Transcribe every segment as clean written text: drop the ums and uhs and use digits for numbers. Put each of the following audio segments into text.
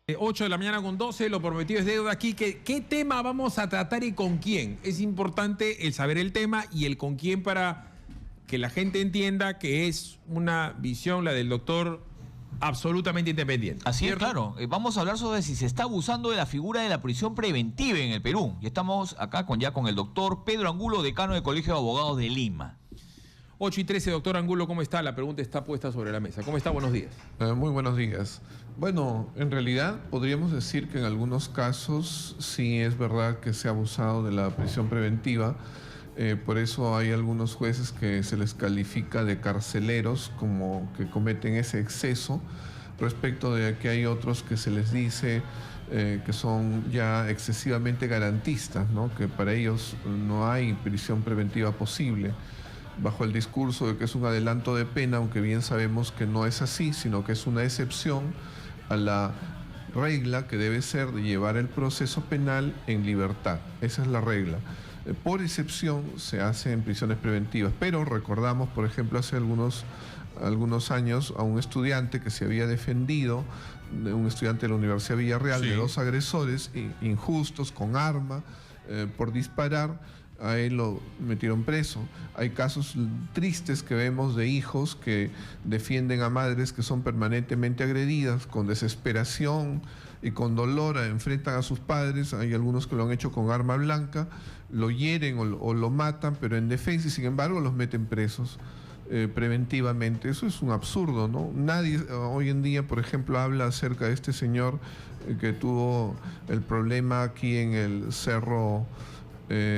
8 de la mañana con 12, lo prometido es deuda aquí. ¿Qué tema vamos a tratar y con quién? Es importante el saber el tema y el con quién para que la gente entienda que es una visión, la del doctor, absolutamente independiente. Así es, claro. Vamos a hablar sobre si se está abusando de la figura de la prisión preventiva en el Perú. Y estamos acá con el doctor Pedro Angulo, decano del Colegio de Abogados de Lima. 8:13, doctor Angulo, ¿cómo está? La pregunta está puesta sobre la mesa. ¿Cómo está? Buenos días. Muy buenos días. Bueno, en realidad podríamos decir que en algunos casos sí es verdad que se ha abusado de la prisión preventiva. Por eso hay algunos jueces que se les califica de carceleros, como que cometen ese exceso, respecto de que hay otros que se les dice que son ya excesivamente garantistas, ¿no? Que para ellos no hay prisión preventiva posible, bajo el discurso de que es un adelanto de pena, aunque bien sabemos que no es así, sino que es una excepción a la regla que debe ser de llevar el proceso penal en libertad. Esa es la regla. Por excepción se hace en prisiones preventivas, pero recordamos, por ejemplo, hace algunos años a un estudiante que se había defendido, un estudiante de la Universidad Villarreal, sí, de dos agresores injustos con arma por disparar. A él lo metieron preso. Hay casos tristes que vemos de hijos que defienden a madres que son permanentemente agredidas, con desesperación y con dolor enfrentan a sus padres. Hay algunos que lo han hecho con arma blanca, lo hieren o lo matan, pero en defensa, y sin embargo los meten presos preventivamente. Eso es un absurdo, ¿no? Nadie hoy en día, por ejemplo, habla acerca de este señor que tuvo el problema aquí en el Cerro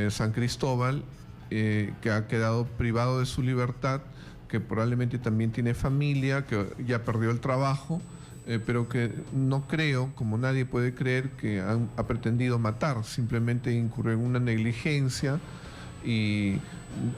San Cristóbal, que ha quedado privado de su libertad, que probablemente también tiene familia, que ya perdió el trabajo, pero que no creo, como nadie puede creer, que ha pretendido matar. Simplemente incurrió en una negligencia y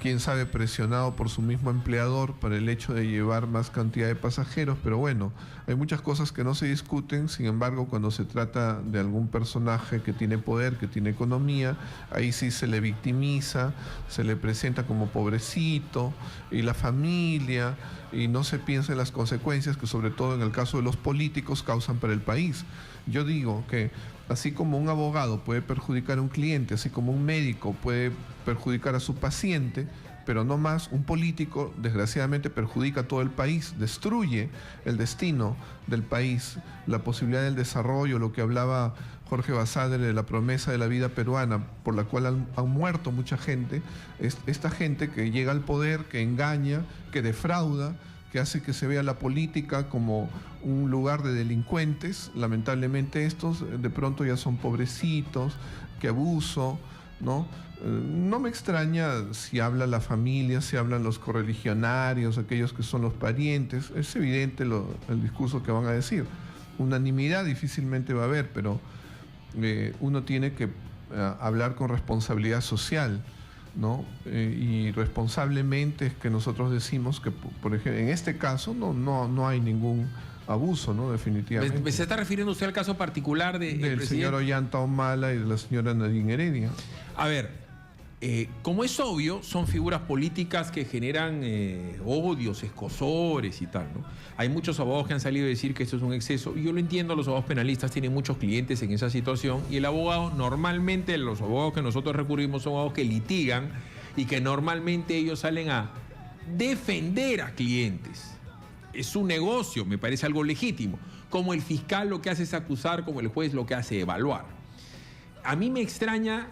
quién sabe, presionado por su mismo empleador para el hecho de llevar más cantidad de pasajeros. Pero bueno, hay muchas cosas que no se discuten. Sin embargo, cuando se trata de algún personaje que tiene poder, que tiene economía, ahí sí se le victimiza, se le presenta como pobrecito, y la familia, y no se piensa en las consecuencias que, sobre todo en el caso de los políticos, causan para el país. Yo digo que así como un abogado puede perjudicar a un cliente, así como un médico puede perjudicar a su paciente, pero no más, un político desgraciadamente perjudica a todo el país, destruye el destino del país, la posibilidad del desarrollo, lo que hablaba Jorge Basadre de la promesa de la vida peruana, por la cual han muerto mucha gente. Esta gente que llega al poder, que engaña, que defrauda, que hace que se vea la política como un lugar de delincuentes. Lamentablemente estos de pronto ya son pobrecitos, que abuso, ¿no? No me extraña si habla la familia, si hablan los correligionarios, aquellos que son los parientes. Es evidente el discurso que van a decir. Unanimidad difícilmente va a haber, pero uno tiene que hablar con responsabilidad social, ¿no? Y responsablemente es que nosotros decimos que, por ejemplo, en este caso no hay ningún abuso, ¿no? Definitivamente. ¿Se está refiriendo usted al caso particular del señor Ollanta Humala y de la señora Nadine Heredia? A ver, como es obvio, son figuras políticas que generan odios, escosores y tal, ¿no? Hay muchos abogados que han salido a decir que esto es un exceso, y yo lo entiendo, los abogados penalistas tienen muchos clientes en esa situación, y el abogado, normalmente los abogados que nosotros recurrimos son abogados que litigan y que normalmente ellos salen a defender a clientes. Es su negocio, me parece algo legítimo. Como el fiscal lo que hace es acusar, como el juez lo que hace es evaluar. A mí me extraña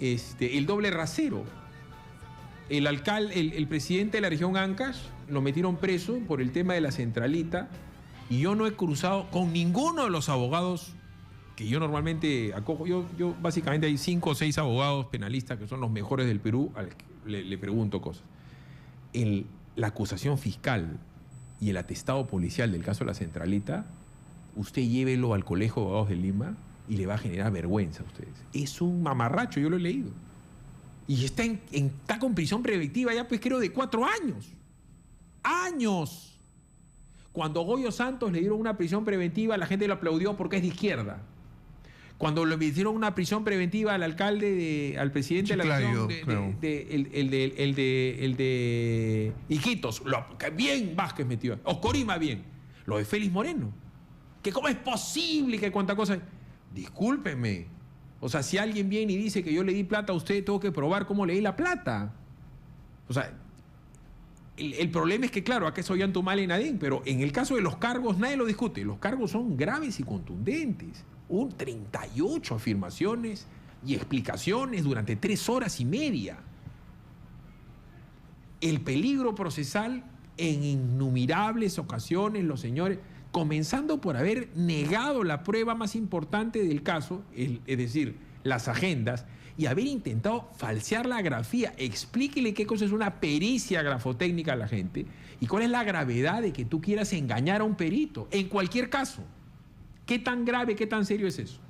el doble rasero. El alcalde, el presidente de la región Ancash, lo metieron preso por el tema de la centralita, y yo no he cruzado con ninguno de los abogados que yo normalmente acojo. Yo básicamente hay 5 o 6 abogados penalistas que son los mejores del Perú, al que le pregunto cosas. La acusación fiscal y el atestado policial del caso de la centralita, usted llévelo al Colegio de Abogados de Lima y le va a generar vergüenza a ustedes. Es un mamarracho, yo lo he leído. Y está con prisión preventiva ya, pues creo, de 4 años. ¡Años! Cuando Goyo Santos le dieron una prisión preventiva, la gente lo aplaudió porque es de izquierda. Cuando le hicieron una prisión preventiva al alcalde, al presidente de la región, el de Iquitos, bien Vázquez metió. Oscorima bien. Lo de Félix Moreno. que cómo es posible, que cuánta cosa. Discúlpeme. O sea, si alguien viene y dice que yo le di plata a usted, tengo que probar cómo le di la plata. O sea, el problema es que, claro, acá soy Antumal y Nadine, pero en el caso de los cargos nadie lo discute. Los cargos son graves y contundentes. 38 afirmaciones y explicaciones durante 3 horas y media. El peligro procesal en innumerables ocasiones, los señores, comenzando por haber negado la prueba más importante del caso, es decir, las agendas, y haber intentado falsear la grafía. Explíquele qué cosa es una pericia grafotécnica a la gente y cuál es la gravedad de que tú quieras engañar a un perito, en cualquier caso. ¿Qué tan grave, qué tan serio es eso?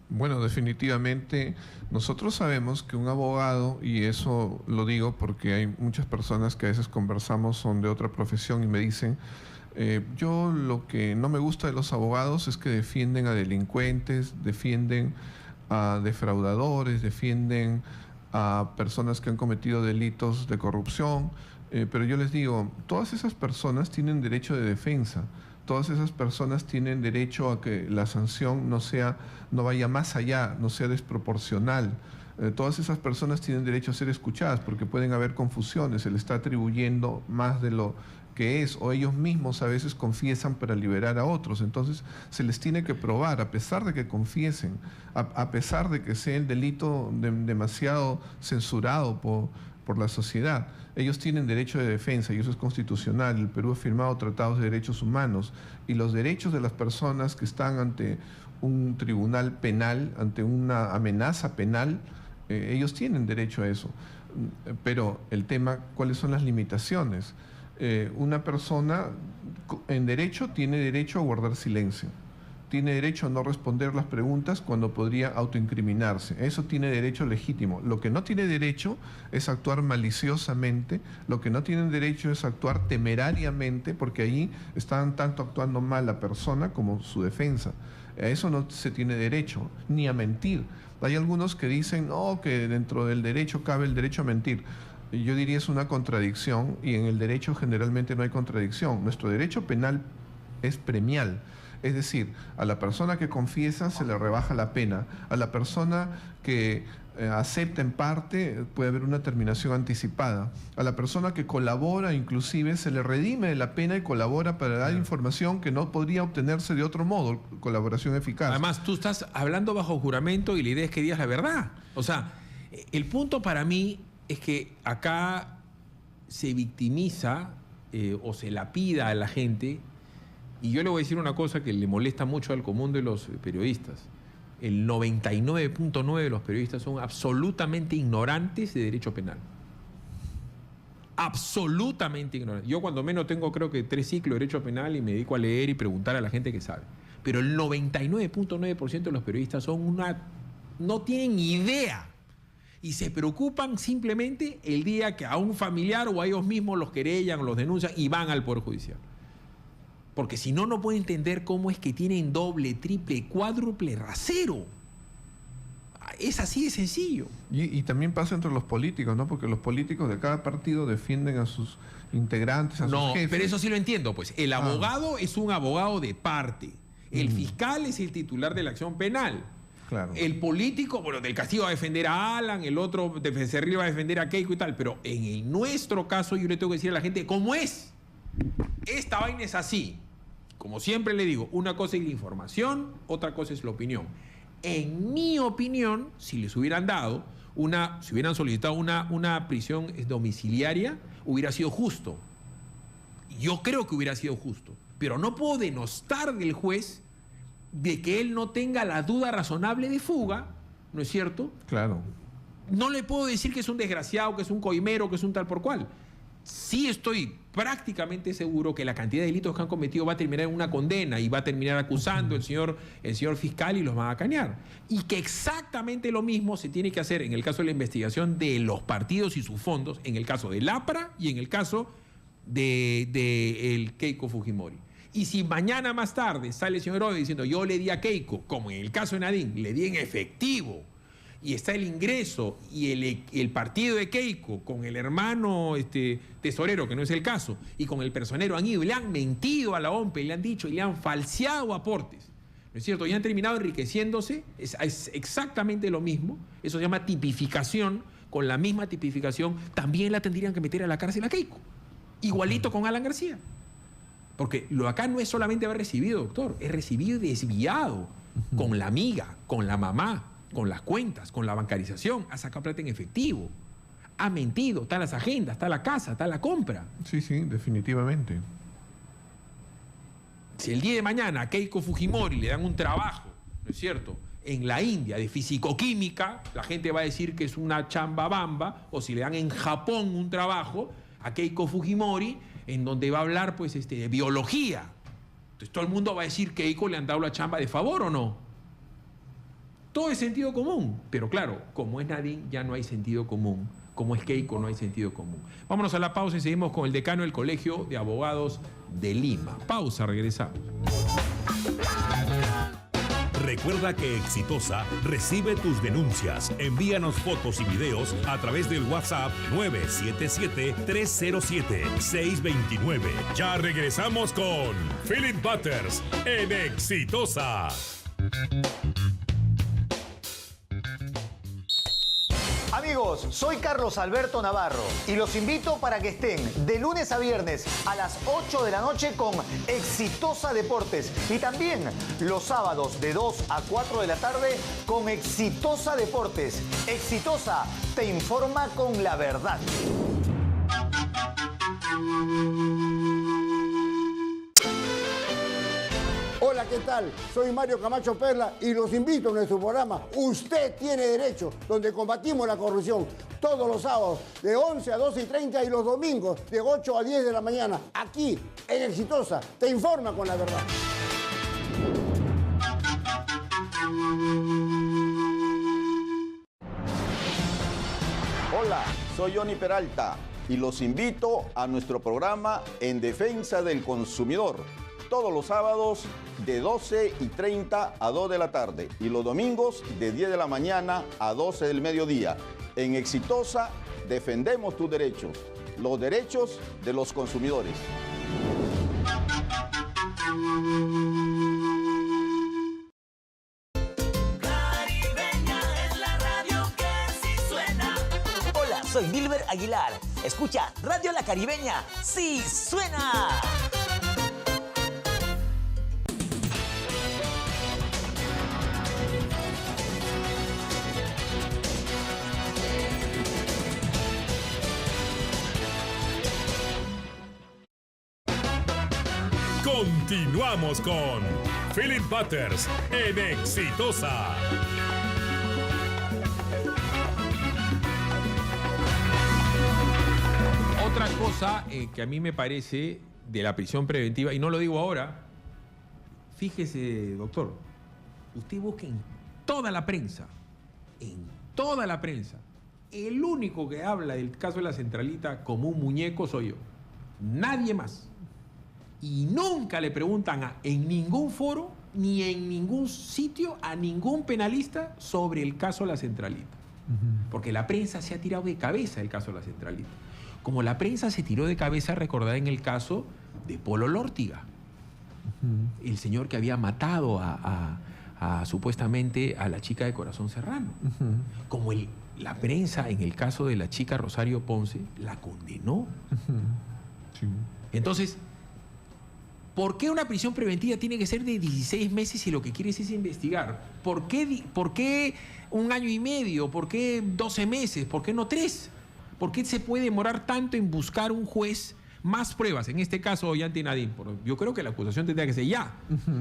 Bueno, definitivamente nosotros sabemos que un abogado, y eso lo digo porque hay muchas personas que a veces conversamos, son de otra profesión y me dicen, yo lo que no me gusta de los abogados es que defienden a delincuentes, defienden a defraudadores, defienden a personas que han cometido delitos de corrupción, pero yo les digo, todas esas personas tienen derecho de defensa. Todas esas personas tienen derecho a que la sanción no vaya más allá, no sea desproporcional. Todas esas personas tienen derecho a ser escuchadas porque pueden haber confusiones, se les está atribuyendo más de lo que es, o ellos mismos a veces confiesan para liberar a otros. Entonces se les tiene que probar, a pesar de que confiesen, a pesar de que sea el delito demasiado censurado por la sociedad. Ellos tienen derecho de defensa y eso es constitucional. El Perú ha firmado tratados de derechos humanos y los derechos de las personas que están ante un tribunal penal, ante una amenaza penal, ellos tienen derecho a eso. Pero el tema, ¿cuáles son las limitaciones? Una persona en derecho tiene derecho a guardar silencio. Tiene derecho a no responder las preguntas cuando podría autoincriminarse. Eso tiene derecho legítimo. Lo que no tiene derecho es actuar maliciosamente, lo que no tienen derecho es actuar temerariamente, porque ahí están tanto actuando mal la persona como su defensa. A eso no se tiene derecho, ni a mentir. Hay algunos que dicen, no, que dentro del derecho cabe el derecho a mentir. Yo diría es una contradicción y en el derecho generalmente no hay contradicción. Nuestro derecho penal es premial. Es decir, a la persona que confiesa se le rebaja la pena, a la persona que acepta en parte puede haber una terminación anticipada, a la persona que colabora inclusive se le redime de la pena y colabora para dar información que no podría obtenerse de otro modo, colaboración eficaz. Además, tú estás hablando bajo juramento y la idea es que digas la verdad. O sea, el punto para mí es que acá se victimiza o se lapida a la gente. Y yo le voy a decir una cosa que le molesta mucho al común de los periodistas. El 99.9 de los periodistas son absolutamente ignorantes de derecho penal. Absolutamente ignorantes. Yo cuando menos tengo creo que 3 ciclos de derecho penal y me dedico a leer y preguntar a la gente que sabe. Pero el 99.9% de los periodistas no tienen idea. Y se preocupan simplemente el día que a un familiar o a ellos mismos los querellan o los denuncian y van al Poder Judicial. Porque si no, no puede entender cómo es que tienen doble, triple, cuádruple rasero. Es así de sencillo. Y también pasa entre los políticos, ¿no? Porque los políticos de cada partido defienden a sus integrantes, a sus jefes. No, pero eso sí lo entiendo, pues. El abogado es un abogado de parte. El fiscal es el titular de la acción penal. Claro. El político, bueno, del Castillo va a defender a Alan, el otro de Becerril va a defender a Keiko y tal. Pero en nuestro caso yo le tengo que decir a la gente cómo es. Esta vaina es así. Como siempre le digo, una cosa es la información, otra cosa es la opinión. En mi opinión, si les hubieran dado si hubieran solicitado una prisión domiciliaria, hubiera sido justo. Yo creo que hubiera sido justo. Pero no puedo denostar del juez de que él no tenga la duda razonable de fuga, ¿no es cierto? Claro. No le puedo decir que es un desgraciado, que es un coimero, que es un tal por cual. Sí estoy prácticamente seguro que la cantidad de delitos que han cometido va a terminar en una condena y va a terminar acusando el señor fiscal y los van a cañar. Y que exactamente lo mismo se tiene que hacer en el caso de la investigación de los partidos y sus fondos, en el caso del APRA y en el caso de el Keiko Fujimori. Y si mañana más tarde sale el señor Ode diciendo yo le di a Keiko, como en el caso de Nadine, le di en efectivo, y está el ingreso y el partido de Keiko con el hermano tesorero, que no es el caso, y con el personero han ido y le han mentido a la OMPE, le han dicho y le han falseado aportes, ¿no es cierto? Y han terminado enriqueciéndose, es exactamente lo mismo, eso se llama tipificación. Con la misma tipificación también la tendrían que meter a la cárcel a Keiko, igualito con Alan García. Porque lo acá no es solamente haber recibido, doctor, es recibido y desviado con la amiga, con la mamá, con las cuentas, con la bancarización, ha sacado plata en efectivo, ha mentido, está las agendas, está la casa, está la compra. Sí, sí, definitivamente. Si el día de mañana a Keiko Fujimori le dan un trabajo, ¿no es cierto?, en la India de fisicoquímica, la gente va a decir que es una chamba bamba, o si le dan en Japón un trabajo a Keiko Fujimori, en donde va a hablar pues de biología. Entonces todo el mundo va a decir que a Keiko le han dado la chamba de favor o no. Todo es sentido común, pero claro, como es Nadine ya no hay sentido común, como es Keiko no hay sentido común. Vámonos a la pausa y seguimos con el decano del Colegio de Abogados de Lima. Pausa, regresamos. Recuerda que Exitosa recibe tus denuncias. Envíanos fotos y videos a través del WhatsApp 977-307-629. Ya regresamos con Philip Butters en Exitosa. Amigos, soy Carlos Alberto Navarro y los invito para que estén de lunes a viernes a las 8 de la noche con Exitosa Deportes y también los sábados de 2 a 4 de la tarde con Exitosa Deportes. Exitosa te informa con la verdad. Hola, ¿qué tal? Soy Mario Camacho Perla y los invito a nuestro programa Usted Tiene Derecho, donde combatimos la corrupción todos los sábados de 11 a 12:30 y los domingos de 8 a 10 de la mañana, aquí en Exitosa, te informa con la verdad. Hola, soy Johnny Peralta y los invito a nuestro programa En Defensa del Consumidor, todos los sábados de 12:30 a 2 de la tarde y los domingos de 10 de la mañana a 12 del mediodía. En Exitosa defendemos tus derechos, los derechos de los consumidores. Hola, soy Dilber Aguilar. Escucha Radio La Caribeña. ¡Sí suena! Continuamos con Philip Butters en Exitosa. Otra cosa que a mí me parece de la prisión preventiva, y no lo digo ahora, fíjese, doctor, usted busca en toda la prensa, el único que habla del caso de la Centralita como un muñeco soy yo, nadie más. Y nunca le preguntan en ningún foro ni en ningún sitio a ningún penalista sobre el caso de la Centralita. Porque la prensa se ha tirado de cabeza el caso de la Centralita. Como la prensa se tiró de cabeza, recordad en el caso de Polo Lórtiga, el señor que había matado supuestamente a la chica de Corazón Serrano. Como la prensa en el caso de la chica Rosario Ponce la condenó. Sí. Entonces, ¿por qué una prisión preventiva tiene que ser de 16 meses si lo que quieres es investigar? ¿Por qué 1 año y medio? ¿Por qué 12 meses? ¿Por qué no 3? ¿Por qué se puede demorar tanto en buscar un juez más pruebas? En este caso, Ollanta y Nadine. Yo creo que la acusación tendría que ser ya.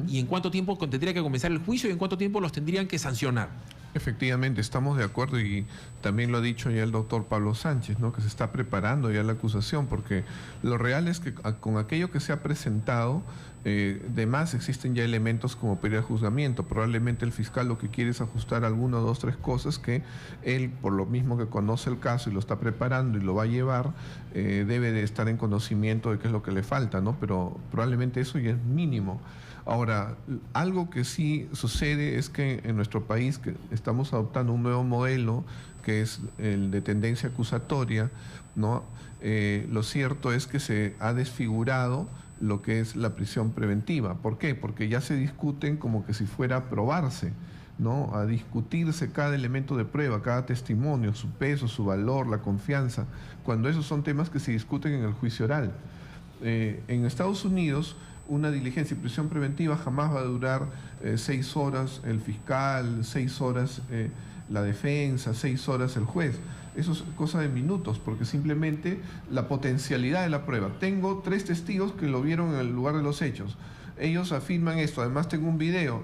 ¿Y en cuánto tiempo tendría que comenzar el juicio y en cuánto tiempo los tendrían que sancionar? Efectivamente, estamos de acuerdo y también lo ha dicho ya el doctor Pablo Sánchez, ¿no? Que se está preparando ya la acusación, porque lo real es que con aquello que se ha presentado, de más existen ya elementos como para ir al juzgamiento. Probablemente el fiscal lo que quiere es ajustar 1, 2, 3 cosas que él, por lo mismo que conoce el caso y lo está preparando y lo va a llevar, debe de estar en conocimiento de qué es lo que le falta, ¿no? Pero probablemente eso ya es mínimo. Ahora, algo que sí sucede es que en nuestro país, que estamos adoptando un nuevo modelo que es el de tendencia acusatoria, ¿no? Lo cierto es que se ha desfigurado lo que es la prisión preventiva. ¿Por qué? Porque ya se discuten como que si fuera a probarse, ¿no? A discutirse cada elemento de prueba, cada testimonio, su peso, su valor, la confianza, cuando esos son temas que se discuten en el juicio oral. En Estados Unidos, una diligencia y prisión preventiva jamás va a durar 6 horas el fiscal, 6 horas la defensa, 6 horas el juez. Eso es cosa de minutos, porque simplemente la potencialidad de la prueba. Tengo 3 testigos que lo vieron en el lugar de los hechos. Ellos afirman esto, además tengo un video.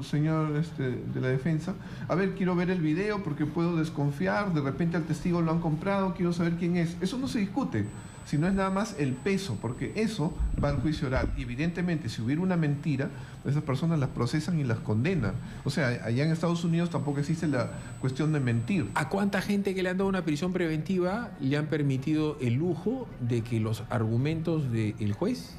Señor de la defensa, a ver, quiero ver el video porque puedo desconfiar, de repente al testigo lo han comprado, quiero saber quién es. Eso no se discute, sino es nada más el peso, porque eso va al juicio oral. Y evidentemente, si hubiera una mentira, esas personas las procesan y las condenan. O sea, allá en Estados Unidos tampoco existe la cuestión de mentir. ¿A cuánta gente que le han dado una prisión preventiva le han permitido el lujo de que los argumentos del juez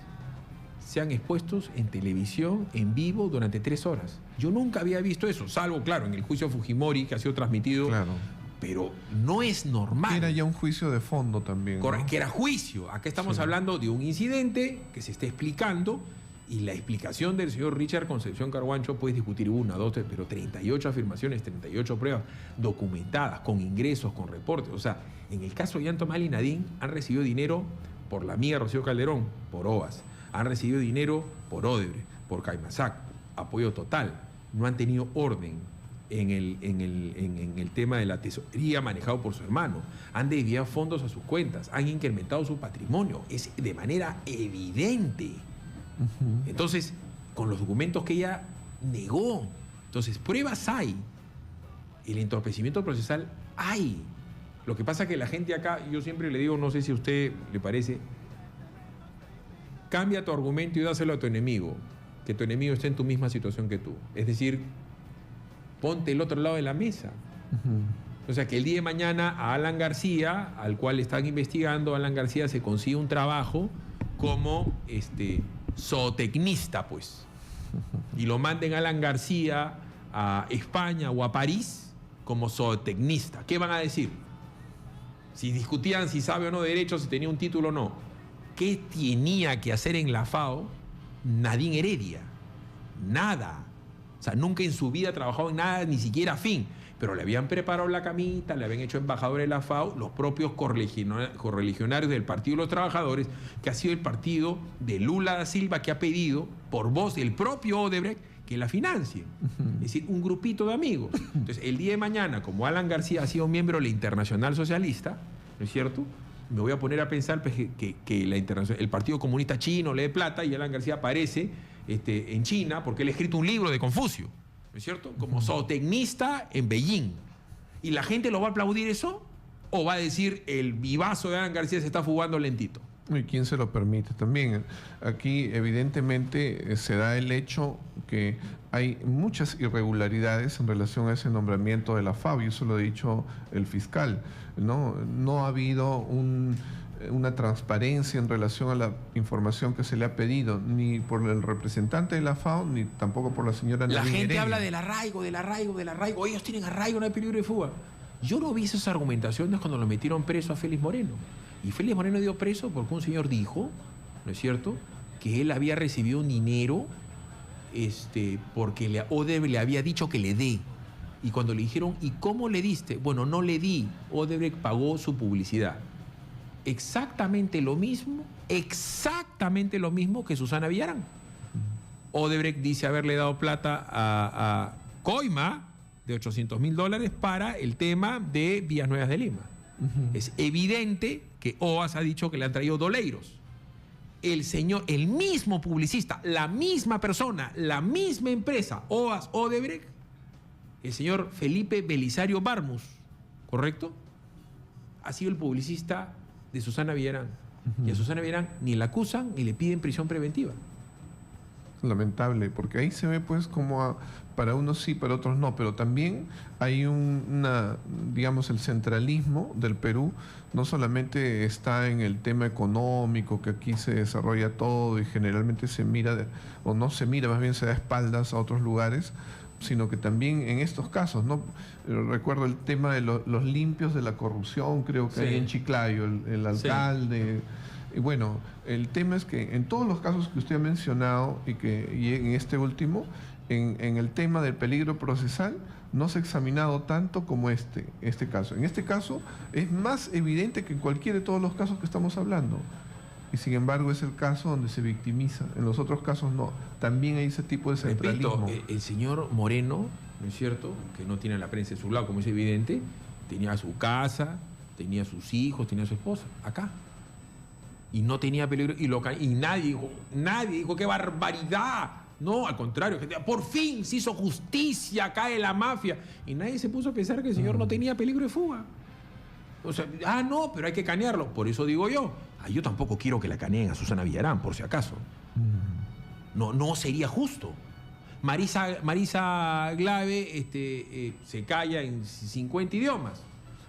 sean expuestos en televisión, en vivo, durante 3 horas? Yo nunca había visto eso, salvo, claro, en el juicio Fujimori, que ha sido transmitido, Claro. pero no es normal. Era ya un juicio de fondo también, ¿no? Que era juicio. Acá estamos hablando de un incidente que se está explicando, y la explicación del señor Richard Concepción Carhuancho puedes discutir 1, 2, 3, pero 38 afirmaciones, 38 pruebas documentadas, con ingresos, con reportes. O sea, en el caso de Yanto Mal y Nadine han recibido dinero por la amiga Rocío Calderón, por OAS. Han recibido dinero por Odebrecht, por Caimasac, apoyo total. No han tenido orden en el tema de la tesorería manejado por su hermano. Han desviado fondos a sus cuentas, han incrementado su patrimonio. Es de manera evidente. Entonces, con los documentos que ella negó. Entonces, pruebas hay. El entorpecimiento procesal hay. Lo que pasa es que la gente acá, yo siempre le digo, no sé si a usted le parece, cambia tu argumento y dáselo a tu enemigo, que tu enemigo esté en tu misma situación que tú. Es decir, ponte el otro lado de la mesa. O sea, que el día de mañana a Alan García, al cual están investigando, Alan García se consigue un trabajo como zootecnista, pues. Y lo manden a Alan García a España o a París como zootecnista. ¿Qué van a decir? Si discutían si sabe o no derecho, si tenía un título o no. ¿Qué tenía que hacer en la FAO Nadine Heredia? Nada. O sea, nunca en su vida ha trabajado en nada, ni siquiera afín. Pero le habían preparado la camita, le habían hecho embajador de la FAO, los propios correligionarios del Partido de los Trabajadores, que ha sido el partido de Lula da Silva, que ha pedido, por voz del propio Odebrecht, que la financien. Es decir, un grupito de amigos. Entonces, el día de mañana, como Alan García ha sido miembro de la Internacional Socialista, ¿no es cierto?, me voy a poner a pensar que el Partido Comunista Chino le dé plata y Alan García aparece en China porque él ha escrito un libro de Confucio, ¿no es cierto?, como zootecnista en Beijing. ¿Y la gente lo va a aplaudir eso? ¿O va a decir el vivazo de Alan García se está fugando lentito? ¿Y quién se lo permite? También aquí evidentemente se da el hecho que hay muchas irregularidades en relación a ese nombramiento de la FAO, y eso lo ha dicho el fiscal. No ha habido una transparencia en relación a la información que se le ha pedido, ni por el representante de la FAO, ni tampoco por la señora La Nadine gente Heredia. habla del arraigo. Ellos tienen arraigo, no hay peligro de fuga. Yo no vi esas argumentaciones cuando lo metieron preso a Félix Moreno. Y Félix Moreno dio preso porque un señor dijo, ¿no es cierto?, que él había recibido un dinero porque Odebrecht le había dicho que le dé. Y cuando le dijeron, ¿y cómo le diste? Bueno, no le di. Odebrecht pagó su publicidad. Exactamente lo mismo que Susana Villarán. Odebrecht dice haberle dado plata a Coima de $800.000 para el tema de Vías Nuevas de Lima. Es evidente que OAS ha dicho que le han traído doleiros. El mismo publicista, la misma persona, la misma empresa, OAS Odebrecht, el señor Felipe Belisario Barmus, ¿correcto?, ha sido el publicista de Susana Villarán. Y a Susana Villarán ni la acusan ni le piden prisión preventiva. Lamentable, porque ahí se ve pues como para unos sí, para otros no, pero también hay digamos, el centralismo del Perú no solamente está en el tema económico, que aquí se desarrolla todo y generalmente se mira, o no se mira, más bien se da espaldas a otros lugares, sino que también en estos casos, ¿no? Recuerdo el tema de los limpios de la corrupción, creo que Sí. hay en Chiclayo, el alcalde. Y bueno, el tema es que en todos los casos que usted ha mencionado y en este último, en el tema del peligro procesal, no se ha examinado tanto como este caso. En este caso es más evidente que en cualquiera de todos los casos que estamos hablando. Y sin embargo es el caso donde se victimiza. En los otros casos no. También hay ese tipo de centralismo. Repito, el señor Moreno, ¿no es cierto?, que no tiene a la prensa de su lado, como es evidente, tenía su casa, tenía sus hijos, tenía su esposa, acá. Y no tenía peligro. Y nadie dijo, ¡qué barbaridad! No, al contrario, por fin se hizo justicia, cae la mafia. Y nadie se puso a pensar que el señor no tenía peligro de fuga. O sea, no, pero hay que canearlo. Por eso digo yo, yo tampoco quiero que la caneen a Susana Villarán, por si acaso. No sería justo. Marisa Glave se calla en 50 idiomas.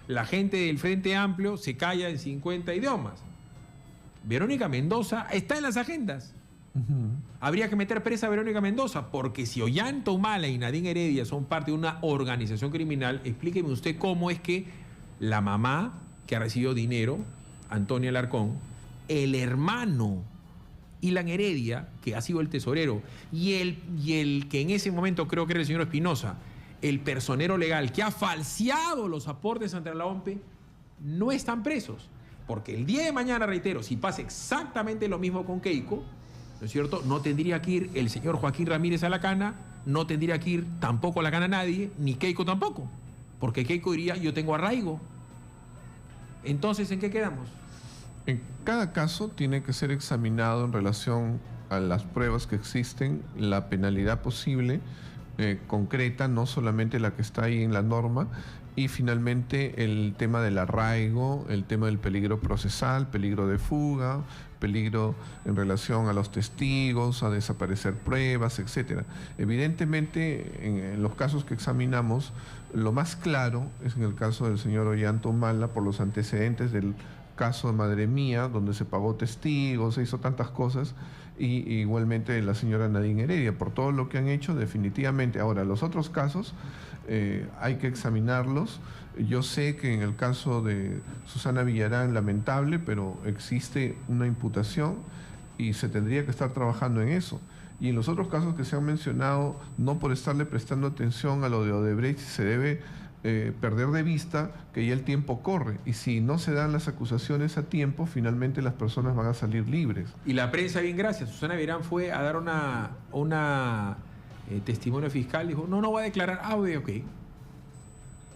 La gente del Frente Amplio se calla en 50 idiomas. Verónica Mendoza está en las agendas. Habría que meter presa a Verónica Mendoza, porque si Ollanta Humala y Nadine Heredia son parte de una organización criminal, explíqueme usted cómo es que la mamá que ha recibido dinero, Antonia Alarcón, el hermano Ilan Heredia, que ha sido el tesorero, y el que en ese momento creo que era el señor Espinosa, el personero legal que ha falseado los aportes ante la OMPE, no están presos. Porque el día de mañana, reitero, si pasa exactamente lo mismo con Keiko, ¿no es cierto?, no tendría que ir el señor Joaquín Ramírez a la cana, no tendría que ir tampoco a la cana nadie, ni Keiko tampoco. Porque Keiko diría, yo tengo arraigo. Entonces, ¿en qué quedamos? En cada caso tiene que ser examinado en relación a las pruebas que existen, la penalidad posible, concreta, no solamente la que está ahí en la norma, y finalmente el tema del arraigo, el tema del peligro procesal, peligro de fuga, peligro en relación a los testigos, a desaparecer pruebas, etcétera. Evidentemente, en los casos que examinamos, lo más claro es en el caso del señor Ollanta Humala, por los antecedentes del caso de Madre Mía, donde se pagó testigos, se hizo tantas cosas, y igualmente la señora Nadine Heredia, por todo lo que han hecho, definitivamente. Ahora, los otros casos hay que examinarlos. Yo sé que en el caso de Susana Villarán, lamentable, pero existe una imputación y se tendría que estar trabajando en eso. Y en los otros casos que se han mencionado, no por estarle prestando atención a lo de Odebrecht, se debe perder de vista que ya el tiempo corre. Y si no se dan las acusaciones a tiempo, finalmente las personas van a salir libres. Y la prensa, bien, gracias. Susana Villarán fue a dar una testimonio fiscal, dijo, no voy a declarar. Ok.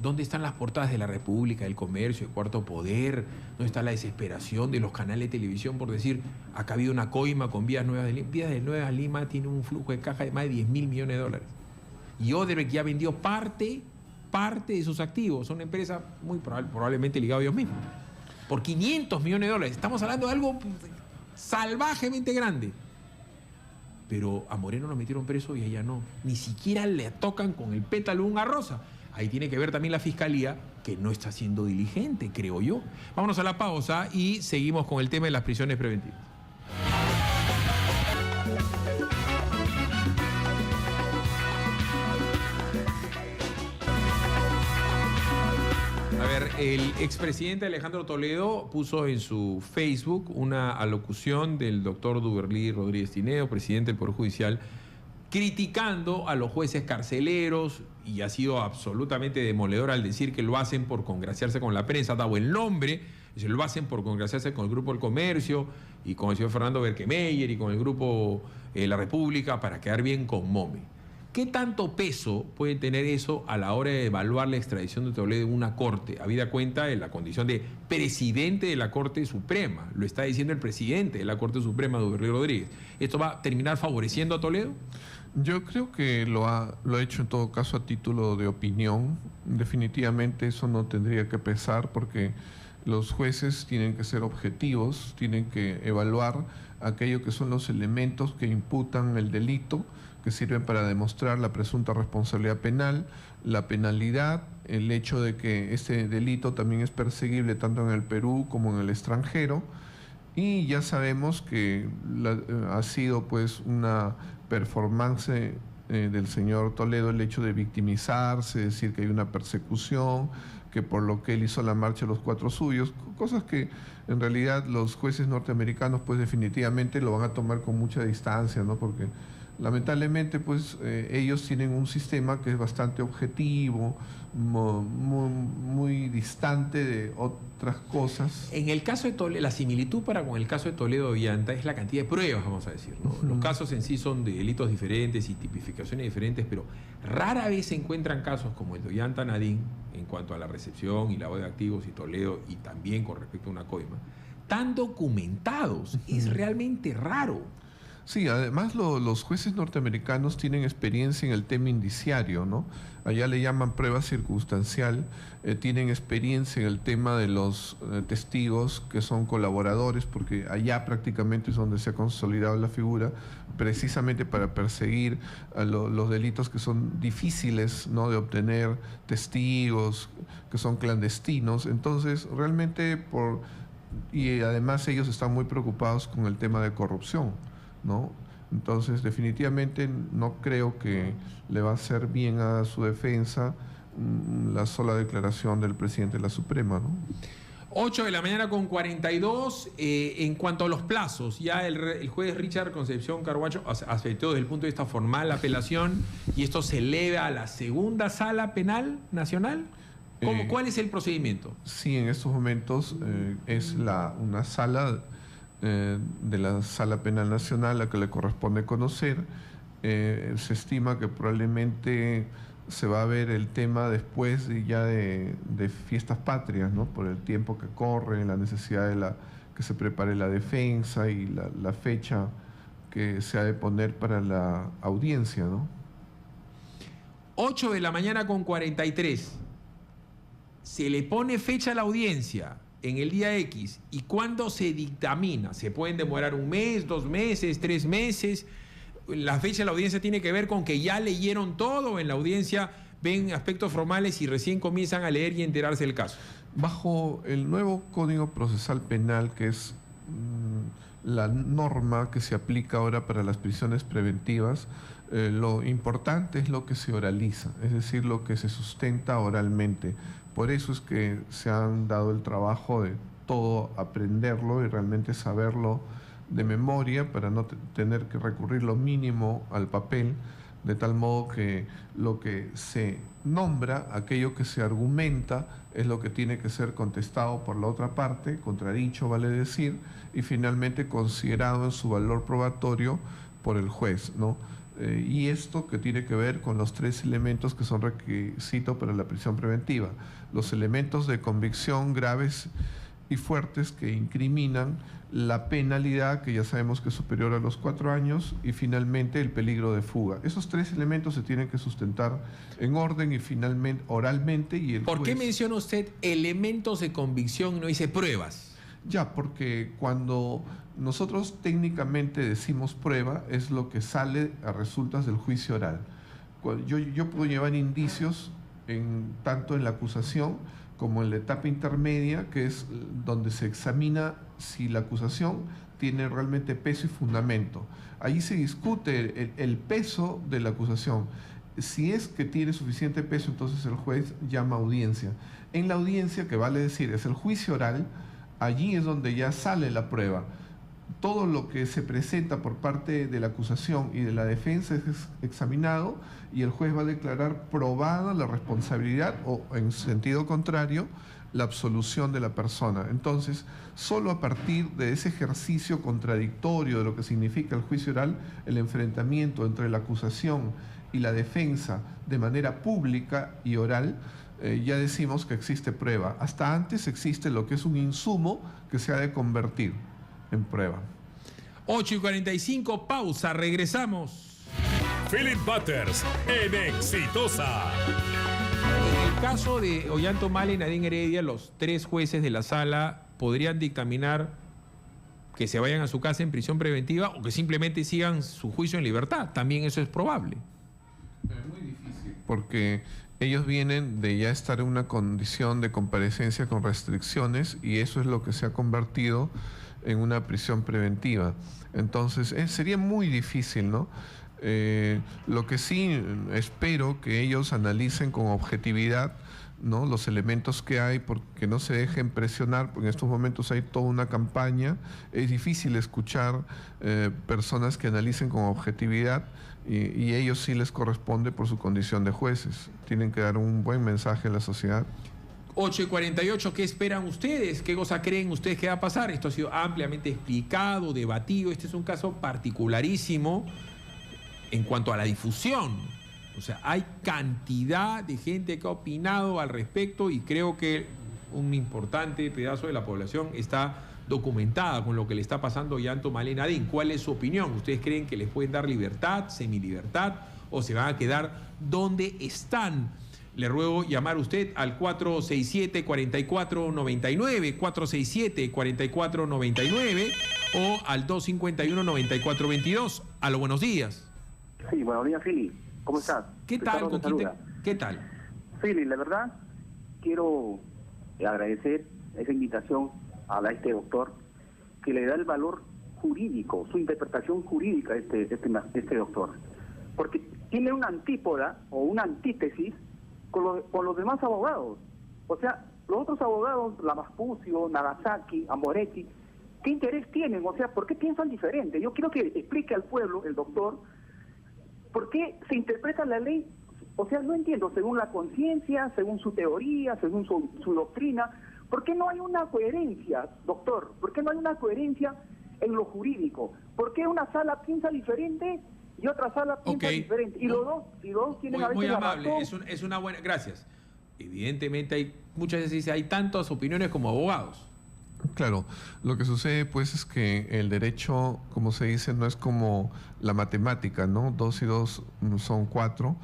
¿Dónde están las portadas de La República, del Comercio, de Cuarto Poder? ¿Dónde está la desesperación de los canales de televisión por decir, acá ha habido una coima con Vías Nuevas de Lima? Vías de Nuevas de Lima tiene un flujo de caja de más de 10.000 millones de dólares. Y Odebrecht ya vendió parte de sus activos. Son una empresa muy probablemente ligada a ellos mismos. Por 500 millones de dólares. Estamos hablando de algo salvajemente grande. Pero a Moreno lo metieron preso y a ella no. Ni siquiera le tocan con el pétalo una rosa. Ahí tiene que ver también la Fiscalía, que no está siendo diligente, creo yo. Vámonos a la pausa y seguimos con el tema de las prisiones preventivas. A ver, el expresidente Alejandro Toledo puso en su Facebook una alocución del doctor Duberlí Rodríguez Tineo, presidente del Poder Judicial, criticando a los jueces carceleros, y ha sido absolutamente demoledor al decir que lo hacen por congraciarse con la prensa. Ha dado el nombre, lo hacen por congraciarse con el Grupo del Comercio y con el señor Fernando Berkemeyer y con el Grupo La República para quedar bien con Mome. ¿Qué tanto peso puede tener eso a la hora de evaluar la extradición de Toledo en una corte, habida cuenta de la condición de presidente de la Corte Suprema? Lo está diciendo el presidente de la Corte Suprema, Duberlí Rodríguez. ¿Esto va a terminar favoreciendo a Toledo? Yo creo que lo ha hecho en todo caso a título de opinión. Definitivamente eso no tendría que pesar, porque los jueces tienen que ser objetivos, tienen que evaluar aquello que son los elementos que imputan el delito, que sirven para demostrar la presunta responsabilidad penal, la penalidad, el hecho de que este delito también es perseguible tanto en el Perú como en el extranjero. Y ya sabemos que ha sido pues una performance del señor Toledo el hecho de victimizarse, decir que hay una persecución, que por lo que él hizo la marcha los 4 suyos, cosas que en realidad los jueces norteamericanos pues definitivamente lo van a tomar con mucha distancia, ¿no? Porque lamentablemente pues ellos tienen un sistema que es bastante objetivo, muy distante de otras cosas. En el caso de Toledo, la similitud con el caso de Toledo Ollanta es la cantidad de pruebas, vamos a decir, ¿no? Los casos en sí son de delitos diferentes y tipificaciones diferentes, pero rara vez se encuentran casos como el de Ollanta Nadine en cuanto a la recepción y lavado de activos y Toledo, y también con respecto a una coima, tan documentados. Es realmente raro. Sí, además los jueces norteamericanos tienen experiencia en el tema indiciario, ¿no? Allá le llaman prueba circunstancial, tienen experiencia en el tema de los testigos que son colaboradores, porque allá prácticamente es donde se ha consolidado la figura, precisamente para perseguir a los delitos que son difíciles, ¿no?, de obtener, testigos que son clandestinos. Entonces, realmente y además ellos están muy preocupados con el tema de corrupción, ¿no? Entonces, definitivamente no creo que le va a hacer bien a su defensa la sola declaración del presidente de la Suprema, ¿no? 8 de la mañana con 42. En cuanto a los plazos, ya el juez Richard Concepción Carhuacho aceptó desde el punto de vista formal la apelación y esto se eleva a la segunda sala penal nacional. ¿Cuál es el procedimiento? Sí, en estos momentos es una sala de la Sala Penal Nacional a la que le corresponde conocer. Se estima que probablemente se va a ver el tema después de fiestas patrias, ¿no? Por el tiempo que corre, la necesidad de que se prepare la defensa y la fecha que se ha de poner para la audiencia, ¿no? 8 de la mañana con 43. Se le pone fecha a la audiencia en el día X, ¿y cuándo se dictamina? ¿Se pueden demorar 1 mes, 2 meses, 3 meses? La fecha de la audiencia tiene que ver con que ya leyeron todo, en la audiencia ven aspectos formales y recién comienzan a leer y enterarse del caso. Bajo el nuevo Código Procesal Penal, que es la norma que se aplica ahora para las prisiones preventivas, lo importante es lo que se oraliza, es decir, lo que se sustenta oralmente. Por eso es que se han dado el trabajo de todo aprenderlo y realmente saberlo de memoria para no tener que recurrir lo mínimo al papel, de tal modo que lo que se nombra, aquello que se argumenta, es lo que tiene que ser contestado por la otra parte, contradicho vale decir, y finalmente considerado en su valor probatorio por el juez, ¿no? Y esto que tiene que ver con los 3 elementos que son requisitos para la prisión preventiva. Los elementos de convicción graves y fuertes que incriminan, la penalidad, que ya sabemos que es superior a los 4 años, y finalmente el peligro de fuga. Esos 3 elementos se tienen que sustentar en orden y finalmente oralmente. Y el ¿Por qué menciona usted elementos de convicción y no dice pruebas? Ya, porque cuando nosotros técnicamente decimos prueba, es lo que sale a resultas del juicio oral. Yo puedo llevar indicios tanto en la acusación como en la etapa intermedia, que es donde se examina si la acusación tiene realmente peso y fundamento. Allí se discute el peso de la acusación. Si es que tiene suficiente peso, entonces el juez llama audiencia. En la audiencia, que vale decir, es el juicio oral, allí es donde ya sale la prueba. Todo lo que se presenta por parte de la acusación y de la defensa es examinado y el juez va a declarar probada la responsabilidad o, en sentido contrario, la absolución de la persona. Entonces, solo a partir de ese ejercicio contradictorio de lo que significa el juicio oral, el enfrentamiento entre la acusación y la defensa de manera pública y oral, ya decimos que existe prueba. Hasta antes existe lo que es un insumo que se ha de convertir en prueba. 8:45, pausa, regresamos. Philip Butters en Exitosa. En el caso de Ollanta Humala y Nadine Heredia, los 3 jueces de la sala podrían dictaminar que se vayan a su casa en prisión preventiva o que simplemente sigan su juicio en libertad. También eso es probable. Es muy difícil, porque ellos vienen de ya estar en una condición de comparecencia con restricciones y eso es lo que se ha convertido en una prisión preventiva. Entonces, sería muy difícil, ¿no? Lo que sí espero que ellos analicen con objetividad, ¿no?, los elementos que hay, porque no se dejen presionar, porque en estos momentos hay toda una campaña. Es difícil escuchar personas que analicen con objetividad, y ellos sí les corresponde por su condición de jueces. Tienen que dar un buen mensaje a la sociedad. 8:48, ¿qué esperan ustedes? ¿Qué cosa creen ustedes que va a pasar? Esto ha sido ampliamente explicado, debatido. Este es un caso particularísimo en cuanto a la difusión. O sea, hay cantidad de gente que ha opinado al respecto, y creo que un importante pedazo de la población está documentada con lo que le está pasando a Ollanta Humala Nadine. ¿Cuál es su opinión? ¿Ustedes creen que les pueden dar libertad, semilibertad, o se van a quedar donde están? Le ruego llamar usted al 467-4499, 467-4499 o al 251-9422. A los buenos días. Sí, buenos días, Philly. ¿Cómo estás? ¿Qué tal? ¿Qué tal? Philly, la verdad, quiero agradecer esa invitación a este doctor que le da el valor jurídico, su interpretación jurídica a este doctor. Porque tiene una antípoda o una antítesis con los demás abogados. O sea, los otros abogados, Lamaspucio, Nagasaki, Amoretti, ¿qué interés tienen? O sea, ¿por qué piensan diferente? Yo quiero que explique al pueblo, el doctor, ¿por qué se interpreta la ley? O sea, no entiendo, según la conciencia, según su teoría, según su doctrina. ¿Por qué no hay una coherencia, doctor? ¿Por qué no hay una coherencia en lo jurídico? ¿Por qué una sala piensa diferente y otra sala piensa diferente? Y los dos tienen a veces muy la amable, razón. es una buena... Gracias. Evidentemente muchas veces hay tantas opiniones como abogados. Claro, lo que sucede pues es que el derecho, como se dice, no es como la matemática, ¿no? 2 y 2 son 4.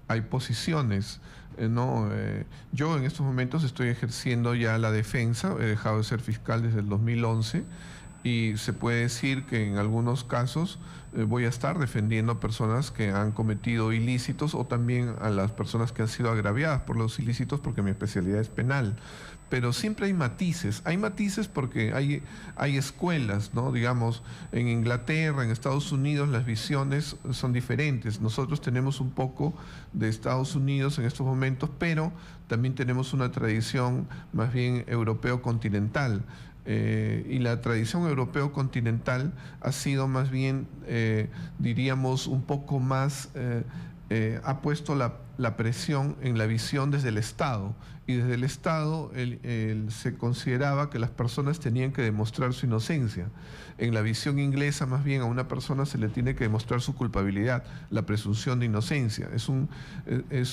Hay posiciones, ¿no? Yo en estos momentos estoy ejerciendo ya la defensa, he dejado de ser fiscal desde el 2011, y se puede decir que en algunos casos voy a estar defendiendo a personas que han cometido ilícitos, o también a las personas que han sido agraviadas por los ilícitos, porque mi especialidad es penal. Pero siempre hay matices porque hay escuelas, ¿no? Digamos, en Inglaterra, en Estados Unidos, las visiones son diferentes. Nosotros tenemos un poco de Estados Unidos en estos momentos, pero también tenemos una tradición más bien europeo-continental. Y la tradición europeo-continental ha sido más bien, diríamos, un poco más... ha puesto la presión en la visión desde el Estado, y desde el Estado se consideraba que las personas tenían que demostrar su inocencia. En la visión inglesa, más bien, a una persona se le tiene que demostrar su culpabilidad, la presunción de inocencia. Es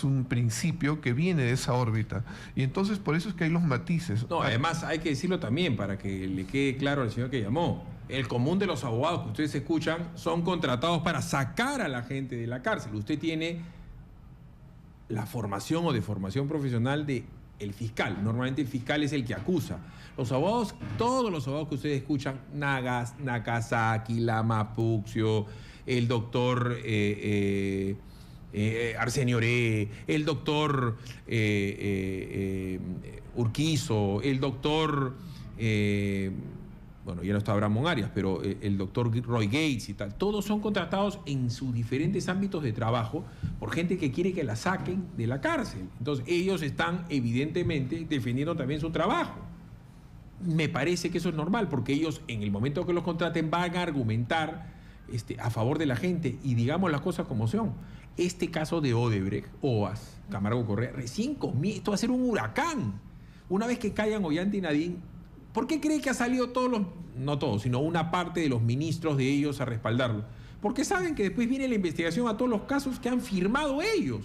un principio que viene de esa órbita, y entonces por eso es que hay los matices. No, además hay que decirlo también para que le quede claro al señor que llamó. El común de los abogados que ustedes escuchan son contratados para sacar a la gente de la cárcel. Usted tiene la formación o deformación profesional del fiscal. Normalmente el fiscal es el que acusa. Los abogados, todos los abogados que ustedes escuchan, Nagasaki, Lamaspucio, el doctor Arsenio Oré, el doctor Urquizo, el doctor... bueno, ya no está Abraham Arias, pero el doctor Roy Gates y tal, todos son contratados en sus diferentes ámbitos de trabajo por gente que quiere que la saquen de la cárcel. Entonces, ellos están evidentemente defendiendo también su trabajo. Me parece que eso es normal, porque ellos, en el momento que los contraten, van a argumentar a favor de la gente. Y digamos las cosas como son. Este caso de Odebrecht, OAS, Camargo Correa, recién comienza. Esto va a ser un huracán. Una vez que caigan Ollanta y Nadine, ¿por qué cree que ha salido no todos, sino una parte de los ministros de ellos a respaldarlo? Porque saben que después viene la investigación a todos los casos que han firmado ellos.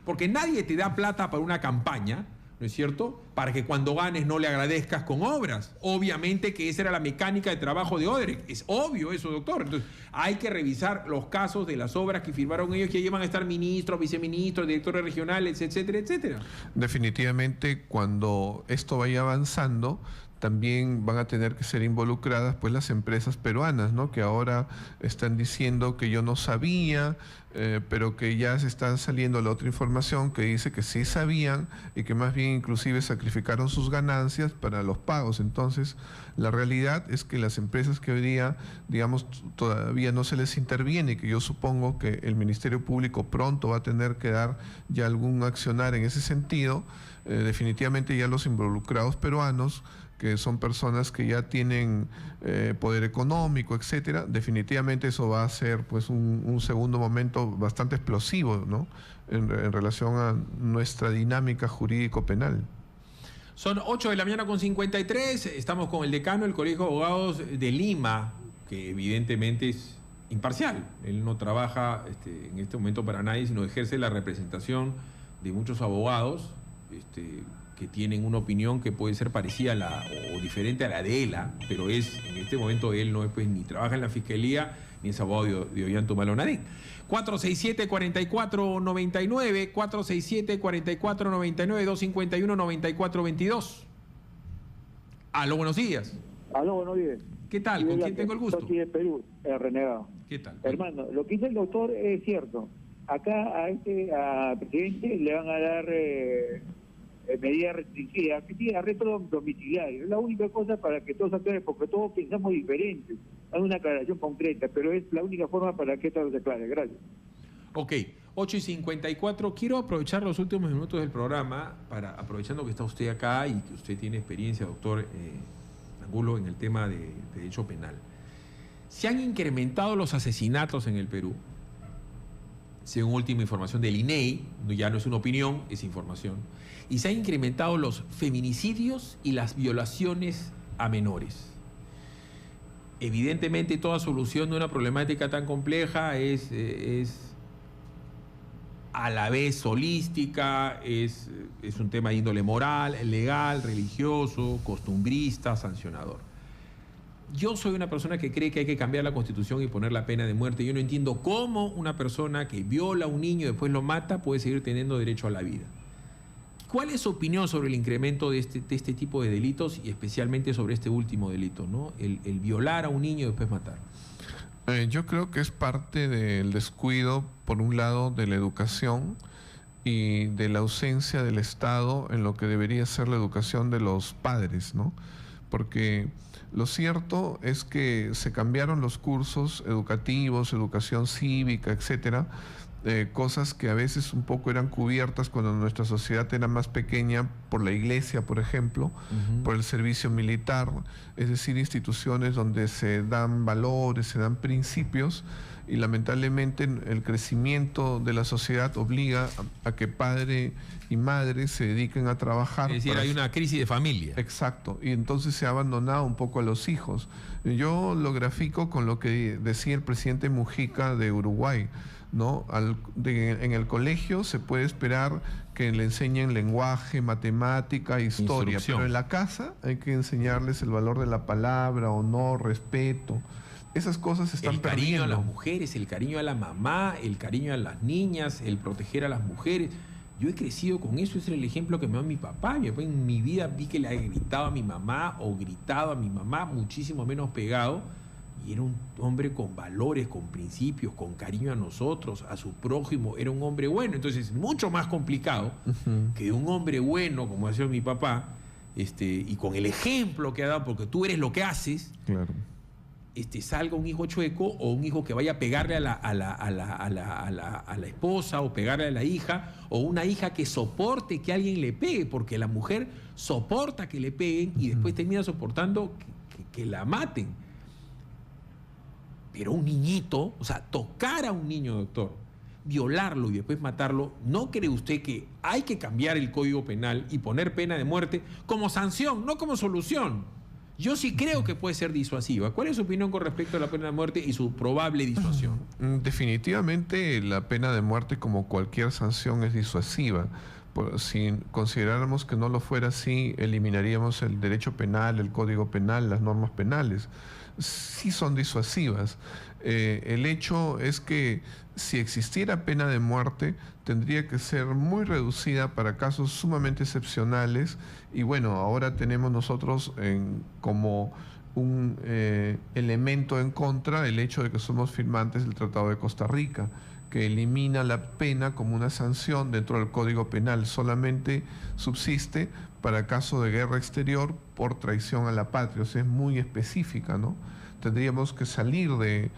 Porque nadie te da plata para una campaña, ¿no es cierto?, para que cuando ganes no le agradezcas con obras. Obviamente que esa era la mecánica de trabajo de Odebrecht. Es obvio eso, doctor. Entonces, hay que revisar los casos de las obras que firmaron ellos, que llevan a estar ministros, viceministros, directores regionales, etcétera, etcétera. Definitivamente, cuando esto vaya avanzando, también van a tener que ser involucradas pues las empresas peruanas, ¿no? Que ahora están diciendo que yo no sabía, pero que ya se está saliendo la otra información que dice que sí sabían y que más bien inclusive sacrificaron sus ganancias para los pagos. Entonces, la realidad es que las empresas que hoy día, digamos, todavía no se les interviene, que yo supongo que el Ministerio Público pronto va a tener que dar ya algún accionar en ese sentido, definitivamente ya los involucrados peruanos, que son personas que ya tienen poder económico, etcétera, definitivamente eso va a ser pues un segundo momento bastante explosivo, ¿no? En relación a nuestra dinámica jurídico-penal. Son 8 de la mañana con 53, estamos con el decano del Colegio de Abogados de Lima, que evidentemente es imparcial. Él no trabaja en este momento para nadie, sino ejerce la representación de muchos abogados que tienen una opinión que puede ser parecida o diferente a la de él, pero en este momento él no es, pues, ni trabaja en la Fiscalía ni es abogado de Ollanta Humala. 467-4499, 467-4499, 251-9422. Aló, buenos días. Aló, buenos días. ¿Qué tal? ¿Con quién tengo el gusto? Soy de Perú, renegado. ¿Qué tal? Hermano, lo que dice el doctor es cierto. Acá al presidente le van a dar medidas restringidas, que sí, arresto domiciliario. Es la única cosa para que todos aclaren, porque todos pensamos diferentes. Hay una aclaración concreta, pero es la única forma para que esto se aclare. Gracias. Ok, 8:54. Quiero aprovechar los últimos minutos del programa, aprovechando que está usted acá y que usted tiene experiencia, doctor Angulo, en el tema de derecho penal. Se han incrementado los asesinatos en el Perú. Según última información del INEI, ya no es una opinión, es información, y se han incrementado los feminicidios y las violaciones a menores. Evidentemente, toda solución de una problemática tan compleja es a la vez holística, es un tema de índole moral, legal, religioso, costumbrista, sancionador. Yo soy una persona que cree que hay que cambiar la Constitución y poner la pena de muerte. Yo no entiendo cómo una persona que viola a un niño y después lo mata puede seguir teniendo derecho a la vida. ¿Cuál es su opinión sobre el incremento de este tipo de delitos y especialmente sobre este último delito, ¿no? El violar a un niño y después matar. Yo creo que es parte del descuido, por un lado, de la educación y de la ausencia del Estado en lo que debería ser la educación de los padres, ¿no? Porque lo cierto es que se cambiaron los cursos educativos, educación cívica, etcétera, cosas que a veces un poco eran cubiertas cuando nuestra sociedad era más pequeña por la iglesia, por ejemplo, por el servicio militar, es decir, instituciones donde se dan valores, se dan principios, y lamentablemente el crecimiento de la sociedad obliga a que padre y madre se dediquen a trabajar. Es decir, hay una crisis de familia. Exacto, y entonces se ha abandonado un poco a los hijos. Yo lo grafico con lo que decía el presidente Mujica de Uruguay, ¿no? En el colegio se puede esperar que le enseñen lenguaje, matemática, historia, pero en la casa hay que enseñarles el valor de la palabra, honor, respeto. Esas cosas se están perdiendo. El cariño a las mujeres, el cariño a la mamá, el cariño a las niñas, el proteger a las mujeres. Yo he crecido con eso, ese es el ejemplo que me da mi papá. Mi papá en mi vida vi que le ha gritado a mi mamá o gritado a mi mamá, muchísimo menos pegado. Y era un hombre con valores, con principios, con cariño a nosotros, a su prójimo. Era un hombre bueno. Entonces es mucho más complicado que de un hombre bueno, como ha sido mi papá, y con el ejemplo que ha dado, porque tú eres lo que haces, claro, salga un hijo chueco o un hijo que vaya a pegarle a la esposa o pegarle a la hija, o una hija que soporte que alguien le pegue, porque la mujer soporta que le peguen y después termina soportando que la maten. Pero un niñito, o sea, tocar a un niño, doctor, violarlo y después matarlo, ¿no cree usted que hay que cambiar el Código Penal y poner pena de muerte como sanción, no como solución? Yo sí creo que puede ser disuasiva. ¿Cuál es su opinión con respecto a la pena de muerte y su probable disuasión? Definitivamente la pena de muerte, como cualquier sanción, es disuasiva. Si consideráramos que no lo fuera así, eliminaríamos el derecho penal, el Código Penal, las normas penales. Sí son disuasivas. El hecho es que si existiera pena de muerte, tendría que ser muy reducida para casos sumamente excepcionales. Y bueno, ahora tenemos nosotros como un elemento en contra el hecho de que somos firmantes del Tratado de Costa Rica, que elimina la pena como una sanción dentro del Código Penal. Solamente subsiste para caso de guerra exterior por traición a la patria. O sea, es muy específica, ¿no? Tendríamos que salir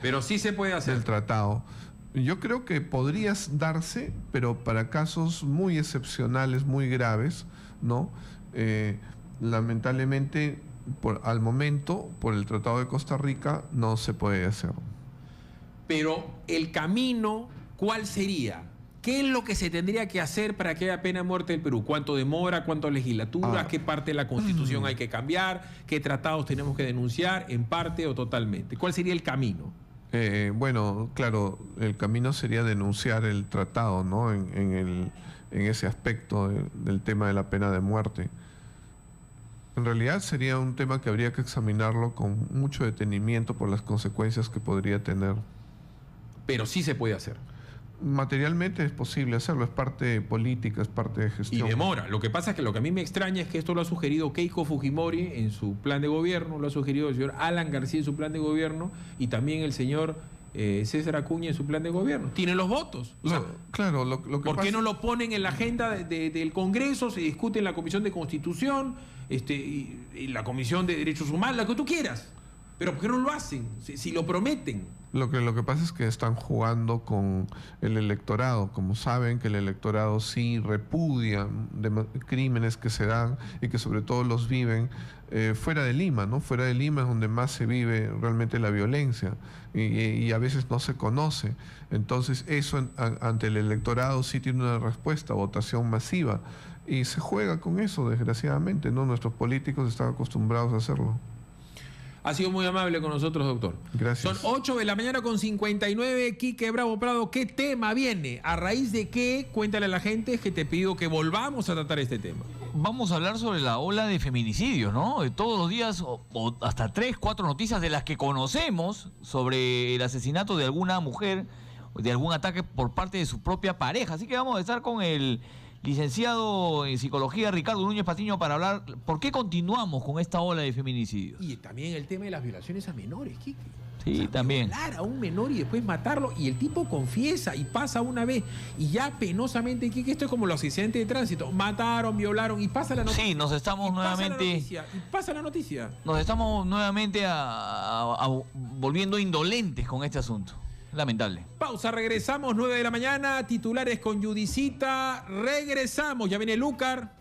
pero sí se puede hacer del tratado. Yo creo que podría darse, pero para casos muy excepcionales, muy graves, ¿no? Lamentablemente, al momento, por el Tratado de Costa Rica, no se puede hacer. Pero el camino, ¿cuál sería? ¿Qué es lo que se tendría que hacer para que haya pena de muerte en el Perú? ¿Cuánto demora? ¿Cuántas legislaturas? ¿Qué parte de la Constitución hay que cambiar? ¿Qué tratados tenemos que denunciar en parte o totalmente? ¿Cuál sería el camino? Bueno, claro, el camino sería denunciar el tratado, ¿no? En ese aspecto del tema de la pena de muerte. En realidad sería un tema que habría que examinarlo con mucho detenimiento por las consecuencias que podría tener. Pero sí se puede hacer. Materialmente es posible hacerlo, es parte política, es parte de gestión. Y demora. Lo que pasa es que lo que a mí me extraña es que esto lo ha sugerido Keiko Fujimori en su plan de gobierno, lo ha sugerido el señor Alan García en su plan de gobierno y también el señor César Acuña en su plan de gobierno. Tienen los votos. O sea, claro, lo que ¿por qué no lo ponen en la agenda del Congreso? Se discute en la Comisión de Constitución, y la Comisión de Derechos Humanos, la que tú quieras. Pero ¿por qué no lo hacen? Si lo prometen. Lo que pasa es que están jugando con el electorado. Como saben que el electorado sí repudia crímenes que se dan y que sobre todo los viven fuera de Lima, ¿no? Fuera de Lima es donde más se vive realmente la violencia y a veces no se conoce. Entonces eso ante el electorado sí tiene una respuesta, votación masiva. Y se juega con eso, desgraciadamente, ¿no? Nuestros políticos están acostumbrados a hacerlo. Ha sido muy amable con nosotros, doctor. Gracias. Son 8 de la mañana con 59. Quique Bravo Prado, ¿qué tema viene? ¿A raíz de qué? Cuéntale a la gente que te pido que volvamos a tratar este tema. Vamos a hablar sobre la ola de feminicidios, ¿no? Todos los días, o hasta 3, 4 noticias de las que conocemos sobre el asesinato de alguna mujer, de algún ataque por parte de su propia pareja. Así que vamos a estar con el licenciado en psicología Ricardo Núñez Patiño para hablar por qué continuamos con esta ola de feminicidios. Y también el tema de las violaciones a menores, Quique. Sí, también. Violar a un menor y después matarlo y el tipo confiesa y pasa una vez y ya penosamente, Quique, esto es como los accidentes de tránsito. Mataron, violaron y pasa la noticia. Sí, nos estamos nuevamente... Pasa la noticia. Nos estamos nuevamente volviendo indolentes con este asunto. Lamentable. Pausa, regresamos, 9 de la mañana, titulares con Judicita, regresamos, ya viene Lucar.